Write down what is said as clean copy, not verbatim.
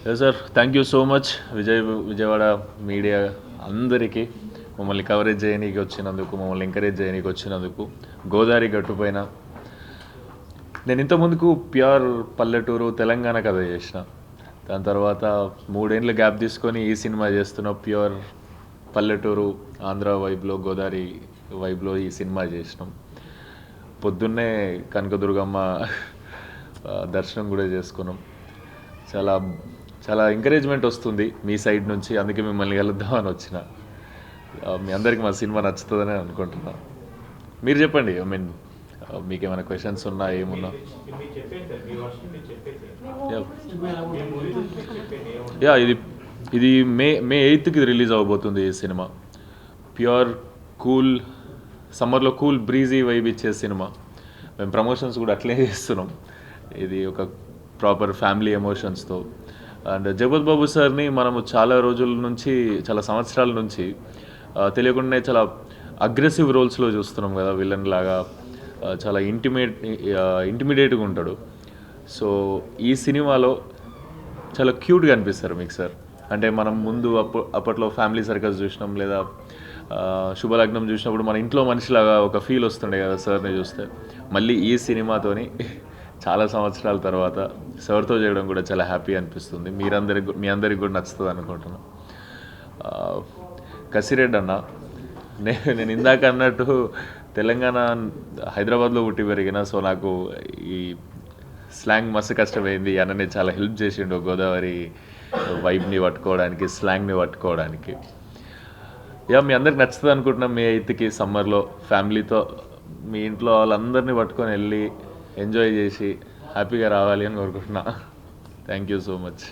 Sir thank you so much Vijayawada media అందరికీ మమ్మల్ని coverage చేయనీకి వచ్చినందుకు, మమ్మల్ని ఎంకరేజ్ చేయనీకి వచ్చినందుకు. గోదావరి గట్టుపైన నేను ఇంతకుముందుకు ప్యూర్ పల్లెటూరు తెలంగాణ కథ చేసిన. దాని తర్వాత 3 ఏళ్ళు గ్యాప్ తీసుకొని ఈ సినిమా చేస్తున్న. ప్యూర్ పల్లెటూరు ఆంధ్ర వైబ్లో, గోదావరి వైబ్లో ఈ సినిమా చేసినాం. పొద్దున్నే కనకదుర్గమ్మ దర్శనం కూడా చేసుకున్నాం. చాలా చాలా ఎంకరేజ్మెంట్ వస్తుంది మీ సైడ్ నుంచి, అందుకే మిమ్మల్ని కలుద్దామని వచ్చిన. మీ అందరికి మా సినిమా నచ్చుతుందని అనుకుంటున్నాను. మీరు చెప్పండి, ఐ మీన్ మీకు ఏమైనా క్వశ్చన్స్ ఉన్నా ఏమున్నా. యా ఇది మే 8కి రిలీజ్ అవ్వబోతుంది ఈ సినిమా. ప్యూర్ కూల్ సమ్మర్లో కూల్ బ్రీజీ వైబ్ ఇచ్చే సినిమా. మేము ప్రమోషన్స్ కూడా అట్లే చేస్తున్నాం. ఇది ఒక ప్రాపర్ ఫ్యామిలీ ఎమోషన్స్తో. అండ్ జగపతి బాబు సార్ని మనము చాలా రోజుల నుంచి, చాలా సంవత్సరాల నుంచి తెలియకుండానే చాలా అగ్రెసివ్ రోల్స్లో చూస్తున్నాం కదా, విలన్ లాగా. చాలా ఇంటిమిడేట్గా ఉంటాడు. సో ఈ సినిమాలో చాలా క్యూట్గా అనిపిస్తారు మీకు సార్. అంటే మనం ముందు అప్పట్లో ఫ్యామిలీ సర్కస్ చూసినాం, లేదా శుభలగ్నం చూసినప్పుడు మన ఇంట్లో మనిషిలాగా ఒక ఫీల్ వస్తుండే కదా సార్ని చూస్తే. మళ్ళీ ఈ సినిమాతోని చాలా సంవత్సరాల తర్వాత సార్తో చేయడం కూడా చాలా హ్యాపీ అనిపిస్తుంది. మీ అందరికి కూడా నచ్చుతుంది అనుకుంటున్నాను. కసిరెడ్డి అన్న, నేను ఇందాక అన్నట్టు తెలంగాణ హైదరాబాద్లో పుట్టి పెరిగిన. సో నాకు ఈ స్లాంగ్ మస్తు కష్టమైంది. అన్ననే చాలా హెల్ప్ చేసిండు గోదావరి వైబ్ని పట్టుకోవడానికి, స్లాంగ్ని పట్టుకోవడానికి. మీ అందరికి నచ్చుతుంది అనుకుంటున్నాం. మే 8కి సమ్మర్లో ఫ్యామిలీతో మీ ఇంట్లో వాళ్ళందరినీ పట్టుకొని వెళ్ళి ఎంజాయ్ చేసి హ్యాపీగా రావాలి అని కోరుకుంటున్నా. Thank you so much.